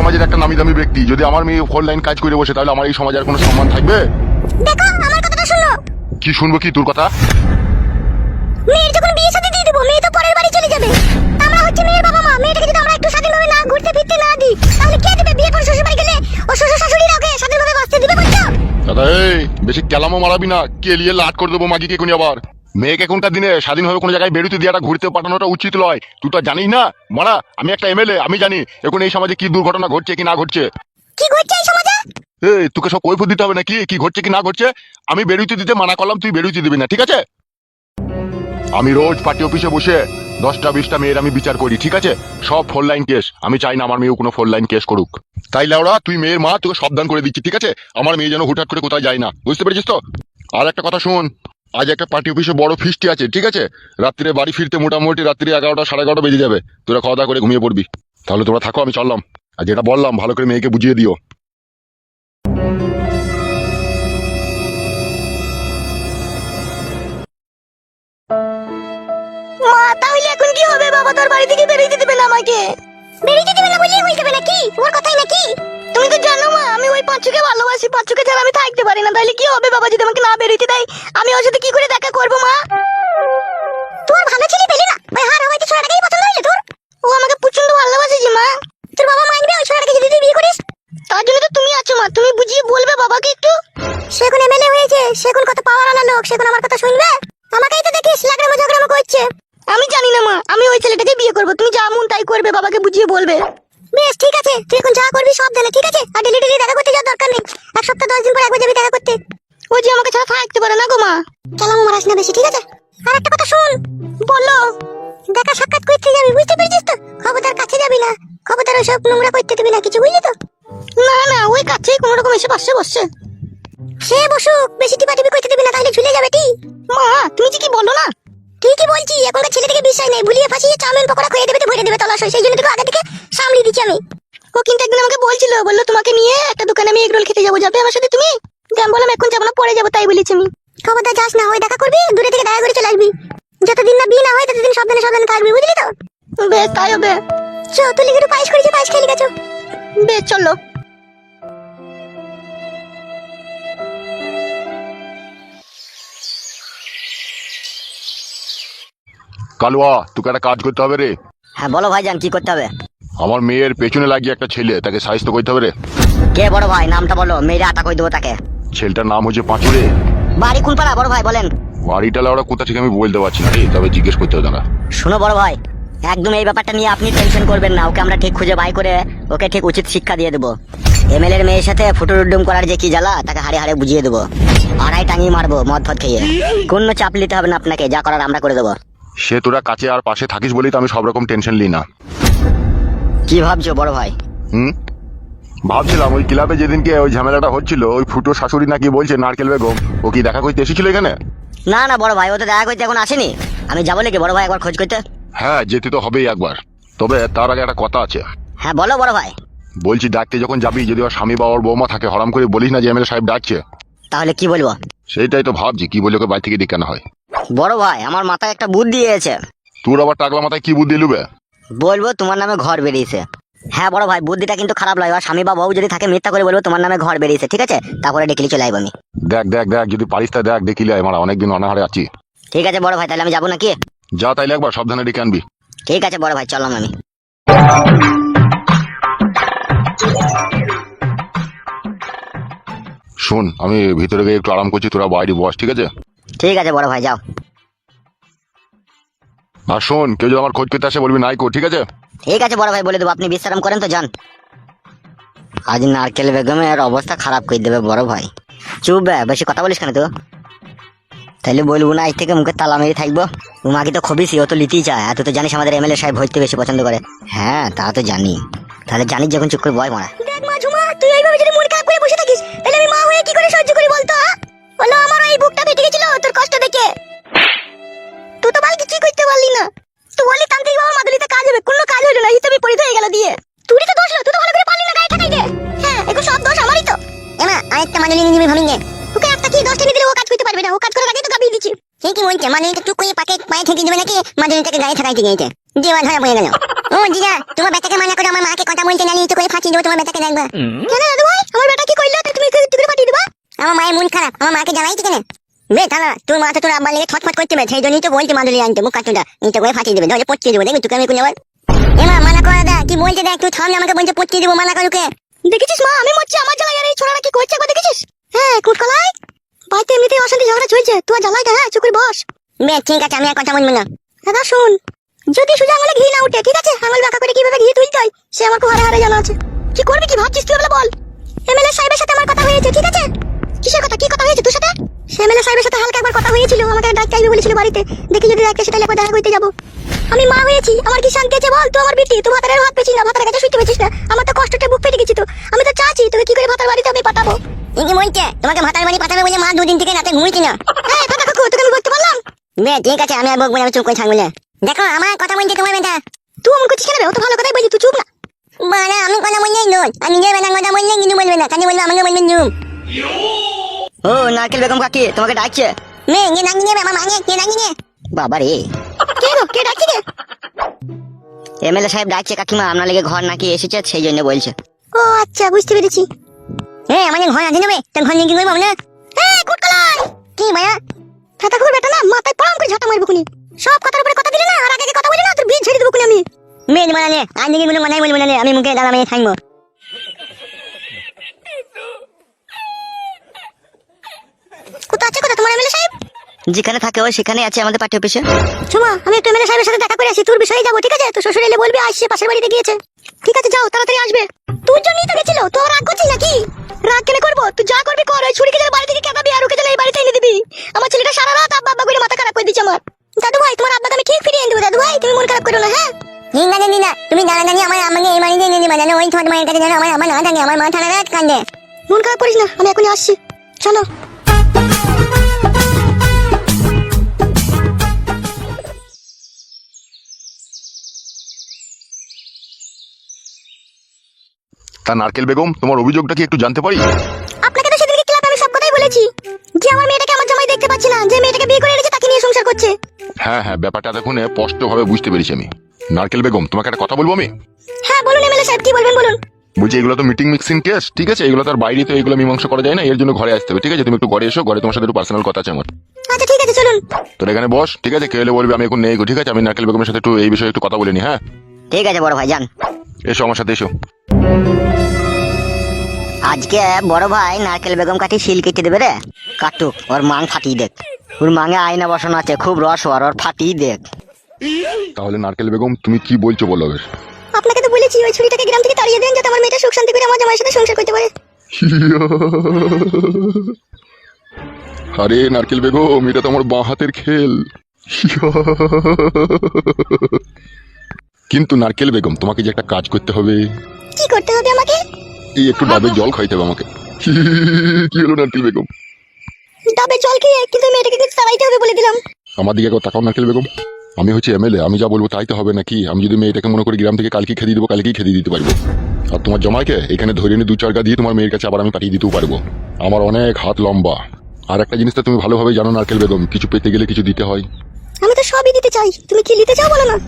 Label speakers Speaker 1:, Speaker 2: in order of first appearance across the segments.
Speaker 1: সমাজের একটা নামি দামি ব্যক্তি, যদি আমার মেয়ে ফোর লাইন কাজ করে বসে তাহলে আমার এই সমাজে আর কোনো সম্মান থাকবে?
Speaker 2: দেখো আমার কথাটা শোনো।
Speaker 1: কি শুনবো কি তোর কথা?
Speaker 2: মেয়ের যখন বিয়ে শাদী দিয়ে দেবো, মেয়ে তো পরের বাড়ি চলে যাবে। আমরা হচ্ছে মেয়ের বাবা মা, মেয়েটাকে যদি আমরা একটু স্বাধীনভাবে না ঘুরতে ফিরতে না দিই তাহলে কে দেবে? বিয়ে করে শ্বশুর বাড়ি গেলে ও শ্বশুর শাশুড়িরা ওকে স্বাধীনভাবে বাঁচতে দিবে বলছো?
Speaker 1: দাদা এই বেশি কেলামো মারাবি না, কেলিয়ে লাট করে দেবো মাগিকে কোনি আবার। মেয়েকে এখনকার দিনে স্বাধীনভাবে কোনো জায়গায় বেরোতে দিয়ে ঘুরতে পাঠানোটা উচিত নয়। তুই তো জানিস না মারা, আমি একটা এমএলএ, আমি জানি এখন এই সমাজে কি দুর্ঘটনা ঘটছে কি না ঘটছে।
Speaker 2: কি ঘটছে এই সমাজে?
Speaker 1: এই তোকে সব কৈফিয়ত দিতে হবে নাকি কি ঘটছে কি না ঘটছে? আমি বেরোতে দিতে মানা করলাম, তুই বেরোতে দিবি না, ঠিক আছে? আমি রোজ পার্টি অফিসে বসে 10টা-20টা মেয়ের আমি বিচার করি, ঠিক আছে? সব ফোর লাইন কেস। আমি চাই না আমার মেয়েও কোনো ফোর লাইন কেস করুক। তাই লাউড়া তুই মেয়ের মা, তোকে সাবধান করে দিচ্ছি, ঠিক আছে? আমার মেয়ে যেন হুটহাট করে কোথায় যায় না, বুঝতে পেরেছিস তো? আর একটা কথা শোন, আজ একটা পার্টি অফিসে বড় ফিস্টি আছে, ঠিক আছে? রাত্রে বাড়ি ফিরতে মোটামুটি রাত্রি 11টা 11:30 বেজে যাবে। তোরা খাওয়া দাওয়া করে ঘুমিয়ে পড়বি। তাহলে তোরা থাকো, আমি চললাম। আর যেটা বললাম ভালো করে মেয়েকে বুঝিয়ে দিও।
Speaker 2: মা তাহলে এখন কি হবে? বাবা তোর বাড়ি থেকে বেরিয়ে দিবে না আমাকে? বেরিয়ে দিবে না বললেই হয়ে যাবে নাকি? ওর কথাই নাকি? তুমি তো জানো মা, আমি ওই পাঁচুকে ভালোবাসি, পাঁচুকে ছাড়া আমি থাকতে পারি না। তাহলে কি হবে বাবা যদি আমাকে না বেরিয়ে দেয়? আমি ওর সাথে কি করে দেখা করবো মা? তোর ভালো ছেলে পেলি না ভাই, হার হয়তো ছোড়াটাকেই পছন্দ হইলো তোর। ও আমাকে প্রচন্ড ভালোবাসে যে মা। তোর বাবা মানবে ওই ছোড়াটাকে যদি তুই বিয়ে করিস? তার জন্য তো তুমি আছো মা, তুমি বুঝিয়ে বলবে বাবাকে একটু। সে এখন এমএলএ হয়েছে, সে এখন কত পাওয়ার আনা লোক, সে এখন আমার কথা শুনবে? আমাকেই তো দেখিস লাগরামো ঝগড়ামো করছে। আমি জানি না মা, আমি ওই ছেলেটাকে বিয়ে করবো। তুমি যা মন তাই করবে, বাবাকে বুঝিয়ে বলবে। বেশ ঠিক আছে, তুই এখন যা করবি সব জানে, ঠিক আছে? আর ডেলি ডেলি দেখা করতে যাওয়ার দরকার নেই। এক সপ্তাহ 10 দিন পর একবার যাবি দেখা করতে। ও যে আমাকে ছাড়া থাকতে পারে না গো মা। কেলাম মারাস না বেশি, ঠিক আছে? আর একটা কথা শুন। বলো। দেখা সাক্ষাৎ করতে যাবি, বুঝতে পেরেছিস তো? খবরদার কাছে যাবি না, খবরদার ওইসব নোংরা করতে দিবি না কিছু, বুঝলি তো? না না, ওই কাছেই কোনো রকম এসে পাশে বসছে। সে বসুক, বেশি টিপাটিপি করতে দিবি না, তাহলে ঝুলে যাবে। ঠিক মা, তুমি যে কি বলো না? ঠিকই বলছি, এখনকার ছেলে থেকে বিশ্বাস নেই। ভুলিয়ে ফাঁসিয়ে চাউমিন পকোড়া খেয়ে দেবে তো ভরে দেবে তলাশয়। সেই জন্য তোকে আগে থেকে সামলিয়ে দিচ্ছি আমি। ও কিন্তু একদিন আমাকে বলছিল, বললো তোমাকে নিয়ে একটা দোকানে আমি এগরোল খেতে যাবো, যাবে আমার সাথে তুমি? আমি বললাম এখন যাবো না, পরে যাবো, তাই বলেছি আমি। খবরদার যাস না, ওই দেখা করবি দূরে থেকে দেখা করে চলে আসবি। যতদিন না বিয়ে না হয় ততদিন সাবধানে সাবধানে থাকবি, বুঝলি তো? বেশ তাই হবে। চো তুই একটু পায়েস করেছি, পায়েস খেয়ে গেছো। বেশ চলো।
Speaker 1: কালুয়া তোকে একটা কাজ করতে হবে রে।
Speaker 3: হ্যাঁ বলো ভাইজান, কি করতে হবে?
Speaker 1: আমার মেয়ের পেছনে লাগিয়ে একটা ছেলে, তাকে সাহায্য করতে হবে রে।
Speaker 3: কে বড় ভাই? নামটা বলো, মেয়েরা আটা কই দেবো তাকে।
Speaker 1: ছেলেটার নাম হচ্ছে পাঁচু রে।
Speaker 3: বাড়ি কোন পাড়া বড় ভাই বলেন?
Speaker 1: বাড়িটা লাউড়া কোথা থেকে আমি বলতে পারছি না রে, তবে জিজ্ঞেস করতে হবে না।
Speaker 3: শুনো বড় ভাই, একদম এই ব্যাপারটা নিয়ে আপনি টেনশন করবেন না। ওকে আমরা ঠিক খুঁজে বাই করে ওকে ঠিক উচিত শিক্ষা দিয়ে দেবো। এমএলএর মেয়ের সাথে ফুটুরুডুম করার যে কি জ্বালা, তাকে হাড়ে হাড়ে বুঝিয়ে দেবো। আড়াই টাঙিয়ে মারবো মদ ফদ খেয়ে। কোনো চাপ নিতে হবে না আপনাকে, যা করার আমরা করে দেবো।
Speaker 1: সে তোরা কাছে আর পাশে থাকিস বলেই তো আমি সব রকম টেনশন লি না।
Speaker 3: কি ভাবছো বড় ভাই?
Speaker 1: ভাবছিলাম ওই ক্লাবে যেদিনকে ওই ঝামেলাটা হচ্ছিল, ওই ফুটো শাশুড়ি নাকি বলছে নারকেল বেগম, ও কি দেখা করতে এসেছিল এখানে?
Speaker 3: না না বড় ভাই, ও তো দেখা করতে এখন আসেনি। আমি যাবো নাকি বড় ভাই একবার খোঁজ করতে?
Speaker 1: হ্যাঁ যেতে তো হবেই একবার, তবে তার আগে একটা কথা আছে।
Speaker 3: হ্যাঁ বলো বড় ভাই।
Speaker 1: বলছি ডাকতে যখন যাবি, যদি ওর স্বামী বা ওর বৌমা থাকে, হরাম করে বলিস না যে এমএলএ সাহেব ডাকছে।
Speaker 3: তাহলে কি বলবো?
Speaker 1: সেইটাই তো ভাবছি, কি বলে ওকে বাড়ি থেকে ডেকে আনা হয়।
Speaker 3: বড় ভাই আমার মাথায় একটা বুদ্ধি এসেছে।
Speaker 1: তোর আবার টাকলা মাথায় কি বুদ্ধি লুবে?
Speaker 3: বলবো তোমার নামে ঘর বেরিয়েছে। হ্যাঁ বড় ভাই, বুদ্ধিটা কিন্তু খারাপ লাগে। আর স্বামী বা বউ যদি থাকে মিথ্যা করে বলবো তোমার নামে ঘর বেরিয়েছে, ঠিক আছে? তারপরে ডেকে চলে আসবো আমি।
Speaker 1: দেখ দেখ দেখ, যদি পারিস তা দেখ, দেখিলে আমার অনেকদিন অনাহারে আছি।
Speaker 3: ঠিক আছে বড় ভাই, তাহলে আমি যাবো নাকি?
Speaker 1: যা তাইলে একবার সাবধানে ডেকে আনবি।
Speaker 3: ঠিক আছে বড় ভাই, চললাম আমি।
Speaker 1: শোন, আমি ভিতরে গিয়ে একটু আরাম করছি, তোরা বাইরে বস, ঠিক আছে?
Speaker 3: ঠিক আছে বড় ভাই, যাও।
Speaker 1: আর শোন, কেউ যদি আমার খোঁজ করতে আসে বলবি নাইকো, ঠিক আছে?
Speaker 3: ঠিক আছে বড় ভাই, বলে দেবো। আপনি বিশ্রাম করেন তো, যান। আজ নারকেল বেগমের অবস্থা খারাপ করে দেবে বড় ভাই। চুপ বে, বেশি কথা বলিস কেন তো? তাহলে বলবো না, আজ থেকে মুখে তালা মেরে থাকবো। উমাকে তো খবিসি, ও তো লিতেই চায়। এত তো জানিস আমাদের এমএলএ সাহেব ভর্তি বেশি পছন্দ করে। হ্যাঁ তা তো জানি। তাহলে জানিস যখন চুপ করে বয় মারা।
Speaker 2: দেখ মা ঝুমা, তুই এইভাবে যদি মন খারাপ করে বসে থাকিস তাহলে আমি মা হয়ে কি করে সহ্য করি বলতো? বলো, আমার এই বুকটা ফেটে গেছিল তোর কষ্ট দেখে। তুই তো ভাই কিছুই করতে পারলি না। তুই বলি তান্ত্রিক বাবার মাদুলিতে কাজ হবে, কোনো কাজ হলো না, হিসেবে পরিত হয়ে গেল দিয়ে। তুই তো দোষ লো, তুই তো ভালো করে পারলি না গায়ে ঠাকাইতে। হ্যাঁ এখন সব দোষ আমারই তো। এমা আরেকটা মাদুলি নিয়ে নিবি ভাবিঙ্গে। ওকে একটা কি 10টা নিয়ে দিলে ও কাজ করতে পারবে না, ও কাজ করার আগেই তো গাবিয়ে দিচ্ছি। সে কি বলছে মাদুলিটা টুক করে পায়ে ঠেকে দেবে নাকি মাদুলিটাকে গায়ে ঠাকাইতে গিয়েছে? দেওয়া ধরা পড়ে গেল। ও দিদা, তোমার বেটাকে মানা করে আমার মাকে কথা বলতে না নিয়ে তো করে ফাটিয়ে দেবো তোমার বেটাকে দেখবা। কেন দাদু ভাই, আমার বেটা কি কইলো তুমি একটু করে ফাটিয়ে দিবা? আমার মায়ের মন খারাপ, আমার মাকে জ্বালাই কেন? বে থানা, তোর মা তো তোর আব্বার লেগে ছটফট করতে হবে, সেই জন্যই তো বলতে মাদুলি আনতে মুখ কাটুটা নিতে করে ফাটিয়ে দেবে, ধরে পচিয়ে দেবো, দেখবি তুই আমি কোন আবার। এমা মানা করে দা, কি বলতে দেখ, তুই থামলে আমাকে বলতে পচিয়ে দেবো, মানা করুকে। দেখেছিস মা, আমি মরছি আমার জ্বালাই, আর এই ছোড়াটা কি করছে একবার দেখেছিস? হ্যাঁ কুটকলাই, বাড়িতে এমনিতেই অশান্তি ঝগড়া চলছে, তুই জ্বালাই না, হ্যাঁ চুকুর বস। বে ঠিক আছে, আমি আর কথা বলবো না। দাদা শুন, যদি সোজা আঙুলে ঘি না উঠে, ঠিক আছে, আঙুল বাঁকা করে কিভাবে ঘি তুলতে হয় সে আমার খুব হারে হারে জানা আছে। কি করবি, কি ভাবছিস তুই, বল। এমএলএ সাহেবের সাথে আমার কথা হয়েছে, ঠিক আছে? কিসের কথা, কি কথা হয়েছে তোর সাথে? এমএলএ সাহেবের সাথে হালকা একবার কথা হয়েছিল, আমাকে ডাকতে আসবে বলেছিল বাড়িতে, দেখি যদি ডাকতে সেটা একবার দেখা করতে যাবো। আমি মা হয়েছি, আমার কি শান্তি আছে বল? তুই আমার বিটি, তুই ভাতারের হাত পেছিস না, ভাতারের কাছে শুইতে পেছিস না, আমার তো কষ্টটা বুক ফেটে গেছি। তো আমি তো চাচ্ছি তোকে কি করে ভাতার বাড়িতে আমি পাঠাবো। কি বলছে, তোমাকে ভাতার বাড়ি পাঠাবে বলে মা দুদিন থেকে রাতে ঘুমিয়েছি না। হ্যাঁ কথা কাকু, তোকে আমি বলতে পারলাম। বে ঠিক আছে, আমি আর বকবো না, আমি চুপ করে থাকবো না। দেখো আমার কথা বলছে তোমার বেটা, তুই আমি করছিস কেন? ও তো ভালো কথাই বলছি, তুই চুপ না। মানে আমি কথা বললেই নয়, আর নিজের বেটার কথা বললেই কিন্তু বলবে না, কাজে বলবে আমাকে বলবেন জুম।
Speaker 3: ও নারকেল বেগম কাকি তোমাকে ডাকছে।
Speaker 2: মেয়ে কে ডাকি নেবে, আমার মাকে কে ডাকি নে?
Speaker 3: বাবা রে,
Speaker 2: কে গো, কে ডাকছে কে?
Speaker 3: এমএলএ সাহেব ডাকছে কাকিমা, আপনার লেগে ঘর নাকি এসেছে, সেই জন্য বলছে।
Speaker 2: ও আচ্ছা, বুঝতে পেরেছি। হ্যাঁ আমাদের ঘর আছে নেবে, তোর ঘর নিয়ে কি করবো না? হ্যাঁ কুটকলাই, কি মায়া ফাটা খবর বেটা না, মাথায় পড়াম করে ঝাঁটা মারবো খুনি। সব কথার উপরে কথা দিলি না, আর আগে কথা বলি না, তোর বিয়ে ছেড়ে দেবো খুনি আমি। মেয়ে মানে আজ নাকি কোনো মানাই বলবো না, আমি মুখে দাঁড়া মেয়ে থাকবো। কোথা আছে কোথা তোমার এমএলএ সাহেব?
Speaker 3: যেখানে থাকে ও সেখানে আছে আমাদের পার্টি অফিসে।
Speaker 2: সুমা, আমি একটু এমএলএ সাহেবের সাথে দেখা করে আসি, তোর বিষয়ে যাবো, ঠিক আছে? তো শ্বশুর এলে বলবি আসছে, পাশের বাড়িতে গিয়েছে। ঠিক আছে যাও, তাড়াতাড়ি আসবে। তোর জন্যই তো গেছিল, তো রাগ করছিস নাকি? রাগ কেন করবো, তুই যা করবি কর, ওই ছুরিকে যেন বাড়ি থেকে কেটাবি আর ওকে যেন এই বাড়িতে এনে দিবি। আমার ছেলেটা সারা রাত আব্বা আব্বা করে মাথা খারাপ করে দিচ্ছে আমার। দাদু ভাই, তোমার আব্বাকে আমি ঠিক ফিরিয়ে এনে দেবো, দাদু ভাই তুমি মন খারাপ করো না। হ্যাঁ ঠিক আছে দিদা, তুমি দাঁড়া দাঁড়িয়ে আমার আমাকে এই বাড়িতে এনে দিবা, জানো ওই তোমার মায়ের কাছে যেন আমার আমার না থাকে, আমার মা সারা রাত কান্দে। মন খারাপ করিস না, আমি এখনই আসছি, চলো।
Speaker 1: তা নারকেল বেগম, তোমার অভিযোগটা কি একটু জানতে পারি?
Speaker 2: আপনাকে তো সেদিনকে ক্লাবে আমি সব কথাই বলেছি, যে আমার মেয়েটাকে আমার জামাই দেখতে পাচ্ছি না, যে মেয়েটাকে বিয়ে করে এনেছে তাকে নিয়ে সংসার করছে।
Speaker 1: হ্যাঁ হ্যাঁ, ব্যাপারটা এতক্ষণে স্পষ্টভাবে বুঝতে পেরেছি আমি। নারকেল বেগম, তোমাকে একটা কথা বলবো আমি।
Speaker 2: হ্যাঁ বলুন এমএলএ সাহেব, কি বলবেন বলুন।
Speaker 1: বলছি এগুলো তো মিটিং মিক্সিং কেস, ঠিক আছে? এগুলো তার বাইরে তো এগুলো মীমাংসা করা যায় না, এর জন্য ঘরে আসতে হবে, ঠিক আছে? তুমি একটু ঘরে এসো, ঘরে তোমার সাথে একটু পার্সোনাল কথা আছে আমার।
Speaker 2: আচ্ছা ঠিক আছে চলুন।
Speaker 1: তোর এখানে বস, ঠিক আছে? কে এলে বলবি আমি এখন নেই গো, ঠিক আছে? আমি নারকেল বেগমের সাথে একটু এই বিষয়ে একটু কথা বলে নি। হ্যাঁ
Speaker 3: ঠিক আছে বড় ভাই, যান।
Speaker 1: এসো আমার সাথে, এসো।
Speaker 3: আজকে বড় ভাই নারকেল বেগম কাটি শিল কেটে দেবে রে। কাটুক, ওর মাং ফাটিয়ে দেখ, ওর মাঙে আয়না বসানো আছে, খুব রস ওর ফাটিয়ে দেখ।
Speaker 1: তাহলে নারকেল বেগম তুমি কি বলছো বলো এবার।
Speaker 2: আপনাকে তো বলেছি ওই ছুরিটাকে গ্রাম থেকে তাড়িয়ে দেন, যাতে আমার মেয়েটা সুখ শান্তি করে আমার জামাইয়ের সাথে সংসার করতে পারে।
Speaker 1: আরে নারকেল বেগম, এটা তো আমার বাঁ হাতের খেল। কিন্তু নারকেল বেগম, তোমাকে যে একটা কাজ করতে হবে।
Speaker 2: কি করতে হবে আমাকে?
Speaker 1: এই একটু ডাবের জল খাইতে হবে আমাকে। কি হলো নারকেল বেগম?
Speaker 2: ডাবের জল খেয়ে, কিন্তু মেয়েটাকে কিন্তু তাড়াইতে হবে বলে দিলাম।
Speaker 1: আমার দিকে একবার তাকাও নারকেল বেগম, আমি হচ্ছে এমএলএ, আমি যা বলবো তাই তো হবে নাকি? আমি যদি মেয়েটাকে মনে করি গ্রাম থেকে কালকে খেদিয়ে দেবো, কালকেই খেদিয়ে দিতে পারবো। আর তোমার জামাইকে এখানে ধরে এনে 2-4 গা দিয়ে তোমার মেয়ের কাছে আবার আমি পাঠিয়ে দিতেও পারবো। আমার অনেক হাত লম্বা। আর একটা জিনিসটা তুমি ভালোভাবে জানো নারকেল বেগম, কিছু পেতে গেলে কিছু দিতে হয়।
Speaker 2: আমি তো সবই দিতে চাই, তুমি কি নিতে চাও বলো না।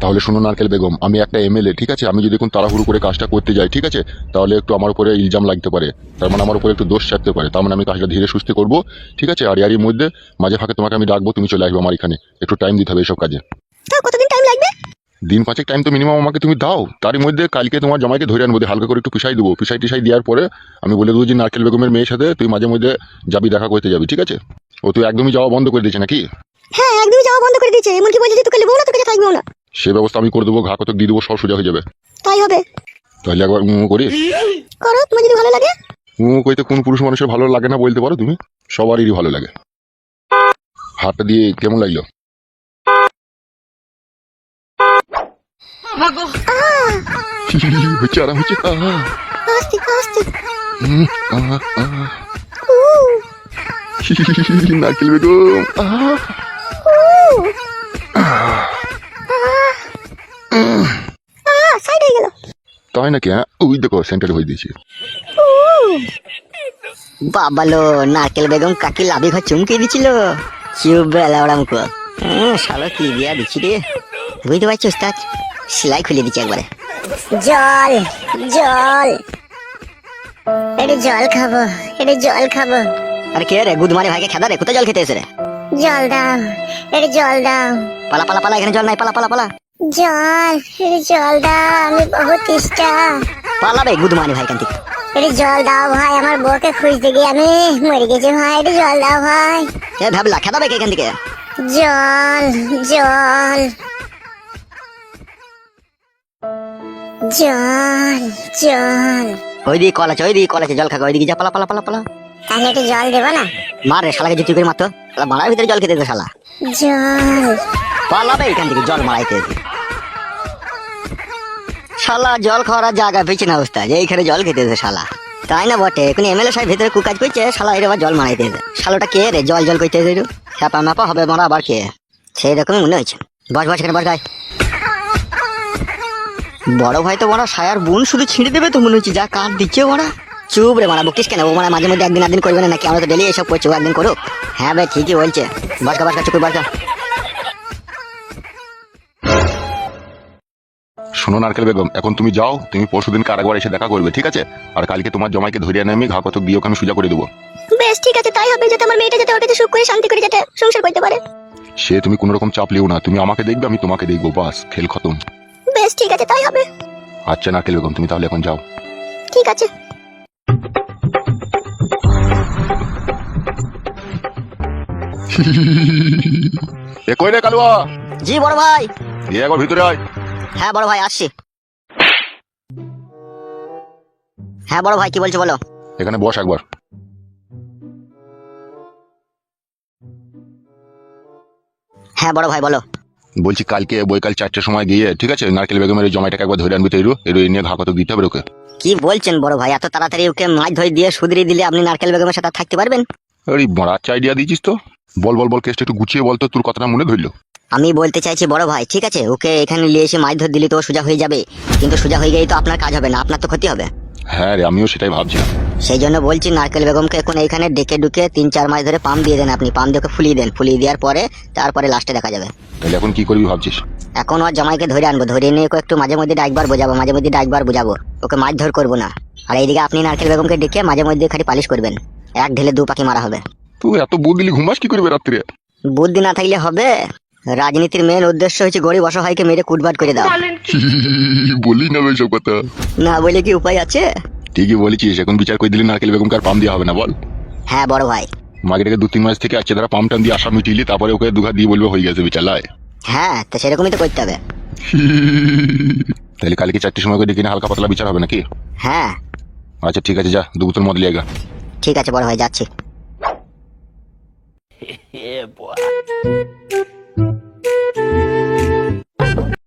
Speaker 1: তাহলে শোনো নারকেল বেগম, আমি একটা এমএলএ, ঠিক আছে? আমি যদি এখন তাড়াহুড়ো করে কাজটা করতে যাই, ঠিক আছে, তাহলে একটু আমার উপরে ইলজাম লাগতে পারে, তার মানে আমার উপরে একটু দোষ চাপতে পারে। তার মানে আমি কাজটা ধীরে সুস্থে করবো, ঠিক আছে? আর এরই মধ্যে মাঝে ফাঁকে তোমাকে আমি ডাকবো, তুমি চলে আসবে আমার এখানে, একটু টাইম দিতে হবে এইসব কাজে।
Speaker 2: তাও কতদিন টাইম লাগবে?
Speaker 1: 5 দিন টাইম তো মিনিমাম আমাকে তুমি দাও। তারই মধ্যে কালকে তোমার জামাইকে ধরে আনবো, হালকা করে একটু পিসাই দেবো, পিসাই টিসাই দেওয়ার পরে আমি বলে দেবো যে নারকেল বেগমের মেয়ের সাথে তুই মাঝে মধ্যে যাবি, দেখা করতে যাবি, ঠিক আছে? ও তুই একদমই যাওয়া বন্ধ করে দিয়েছে নাকি?
Speaker 2: হ্যাঁ একদমই যাওয়া বন্ধ করে দিয়েছে, এমনকি বলছে যে তোকে নেবো না, তোকে থাকবেও না।
Speaker 1: সে ব্যবস্থা আমি করে দেবো, ঘা কতক দিয়ে দেবো, সব সোজা হয়ে যাবে।
Speaker 2: তাই হবে।
Speaker 1: তাহলে একবার করিস।
Speaker 2: করো, তোমার যদি ভালো লাগে।
Speaker 1: কইতে কোন পুরুষ মানুষের ভালো লাগে না বলতে পারো তুমি? সবারই ভালো লাগে। হাতটা দিয়ে কেমন লাগলো? হচ্ছে আরাম হচ্ছে।
Speaker 2: আস্তে আস্তে।
Speaker 1: নারকেল বেগম,
Speaker 2: সাইড হয়ে গেল।
Speaker 1: তাই নাকি? হ্যাঁ ওই দেখো সেন্টার হয়ে দিয়েছি।
Speaker 3: বাবালো, নারকেল বেগম কাকি লাভি ঘর চুমকে দিছিল। চুপ বেলা ওরা মুখ, শালো কি দিয়া দিচ্ছি রে। বুঝতে পারছি ওস্তাদ, সেলাই খুলে দিচ্ছি একবারে।
Speaker 2: জল জল, একটু জল খাবো, একটু জল খাবো।
Speaker 3: আরে কে রে গুদমানি ভাইকে খেদা রে, কোথায় জল খেতে এসে রে?
Speaker 2: জল দাও, একটু জল দাও।
Speaker 3: পালা পালা পালা, এখানে জল নাই, পালা পালা পালা
Speaker 2: জল, একটু জল দাও, আমি বহুত তেষ্টা।
Speaker 3: পালা বে গুদমানি ভাই কান থেকে।
Speaker 2: একটু জল দাও ভাই, আমার বউকে খুঁজতে গিয়ে আমি মরে গেছি ভাই, একটু জল দাও ভাই।
Speaker 3: এ ভাবলা খেদা বে এখান থেকে।
Speaker 2: জল জল জল জল।
Speaker 3: ওইদিকে কল আছে, ওইদিকে কল আছে, জল খাগা, ওইদিকে যা, পালা পালা পালা পালা।
Speaker 2: তাহলে একটু জল দেবো না?
Speaker 3: মার রে শালাকে জুতি করে মারতো, শালা মারার ভিতরে জল খেতে দে শালা।
Speaker 2: জল
Speaker 3: পালা বে এখান থেকে, জল মারাইতে এসে। শালা জল খাওয়ার আর জায়গা পেয়েছে না ওস্তাদ, এইখানে জল খেতে এসে শালা। তাই না বটে, এখন এমএলএ সাহেব ভেতরে কুকাজ করছে, শালা এর আবার জল মারাইতে এসে। শালাটা কে রে জল জল করতে এসে? হ্যাপা ম্যাপা হবে মারা আবার কে? সেই রকমই মনে হয়েছে। বস বস এখানে বস গাই। বড় ভাই তো বড় সায়ার বোন শুধু ছিঁড়ে দেবে তো মনে হচ্ছে, যা কাঠ দিচ্ছে ওরা। চুপ রে মারা, বকিস কেন? ও মানে মাঝে মধ্যে একদিন একদিন করবে না নাকি? আমরা তো ডেলি এসব করছি, ও একদিন করুক। হ্যাঁ ভাই ঠিকই বলছে। বাসকা বাসকা চুপ বাসকা।
Speaker 1: শোনো নারকেল বেগম, এখন তুমি যাও, তুমি পরশুদিন কারাগারে এসে দেখা করবে, ঠিক আছে? আর কালকে তোমার জমাইকে ধরিয়ে এনে আমি ঘা কতক দিয়ে ওকে আমি সোজা করে দেবো।
Speaker 2: বেশ ঠিক আছে, তাই হবে, যাতে আমার মেয়েটা যাতে ওর কাছে সুখ করে শান্তি করে যাতে সংসার করতে পারে।
Speaker 1: সে তুমি কোনো রকম চাপ লিও না, তুমি আমাকে দেখবে আমি তোমাকে দেখবো, বাস খেল খতম।
Speaker 2: বেশ ঠিক আছে, তাই হবে।
Speaker 1: আচ্ছা নারকেল বেগম, তুমি তাহলে এখন যাও।
Speaker 2: ঠিক আছে।
Speaker 1: এ কই রে কালুয়া,
Speaker 3: জি বড় ভাই।
Speaker 1: এ একবার ভিতরে আয়।
Speaker 3: হ্যাঁ বড় ভাই আসছি। হ্যাঁ বড় ভাই কি বলছো বলো।
Speaker 1: এখানে বস একবার।
Speaker 3: হ্যাঁ বড় ভাই বলো।
Speaker 1: বলছি কালকে বৈকাল 4টের সময় গিয়ে, ঠিক আছে, নারকেল বেগমের এই জমাইটাকে একবার ধরে আনবি তো, এর নিয়ে ঘা কতক দিতে হবে ওকে।
Speaker 3: কি বলছেন বড় ভাই, এত তাড়াতাড়ি ওকে মাছ ধরে দিয়ে সুদরি দিলে আপনি নারকেল বেগমের সাথে আর থাকতে পারবেন?
Speaker 1: আরে বড় আচ্ছা আইডিয়া দিয়েছিস তো। বল বল বল, কেসটা একটু গুছিয়ে বল তো, তোর কথাটা মনে ধরলো।
Speaker 3: আমি বলতে চাইছি বড় ভাই, ঠিক আছে ওকে এখানে নিয়ে এসে মাছ ধরে দিলে তো ও সোজা হয়ে যাবে, কিন্তু সোজা হয়ে গেলেই তো আপনার কাজ হবে না, আপনার তো ক্ষতি হবে।
Speaker 1: হ্যাঁ রে, আমিও সেটাই ভাবছিলাম।
Speaker 3: সেই জন্য বলছি নারকেল বেগমকে এখন এইখানে ডেকে ডুকে 3-4 মাস ধরে পাম দিয়ে দেন আপনি, পাম দিয়ে ওকে ফুলিয়ে দেন, ফুলিয়ে দেওয়ার পরে তারপরে লাস্টে দেখা যাবে।
Speaker 1: তাহলে এখন কি করবি ভাবছিস?
Speaker 3: এখন ওর জামাইকে ধরে আনবো, ধরে নিয়ে ওকে একটু মাঝে মধ্যে ডাকবার বোঝাবো, মাঝে মধ্যে ডাকবার বোঝাবো, ওকে মাছ ধর করবো না। আর এইদিকে আপনি নারকেল বেগমকে ডেকে মাঝে মধ্যে খালি পালিশ করবেন, এক ঢেলে 2 পাখি মারা হবে।
Speaker 1: তুই এত বুদ্ধি ঘুমাস কি করবে রাত্রে?
Speaker 3: বুদ্ধি না থাকলে হবে? রাজনীতির মেন উদ্দেশ্য হচ্ছে গরিব অসহায়কে মেরে কুটবাট করে দাও।
Speaker 1: বলি না এসব কথা।
Speaker 3: না বলে কি উপায় আছে?
Speaker 1: ঠিকই বলেছিস, এখন বিচার করে দিলি নারকেল বেগমকে আর পাম দেওয়া হবে না, বল।
Speaker 3: হ্যাঁ বড় ভাই।
Speaker 1: মাগেটাকে 2-3 মাস থেকে আছে, তারা পাম টাম দিয়ে আশা মিটিলি, তারপরে ওকে দুঘা দিয়ে বলবে হয়ে গেছে বিচালায়।
Speaker 3: হ্যাঁ তো সেরকমই তো করতে হবে।
Speaker 1: তাহলে কালকে 4টের সময় করে ডেকে নিয়ে হালকা পাতলা বিচার হবে নাকি?
Speaker 3: হ্যাঁ
Speaker 1: আচ্ছা ঠিক আছে, যা 2 বোতল মদ লিয়ে গা।
Speaker 3: ঠিক আছে বড় ভাই, যাচ্ছি।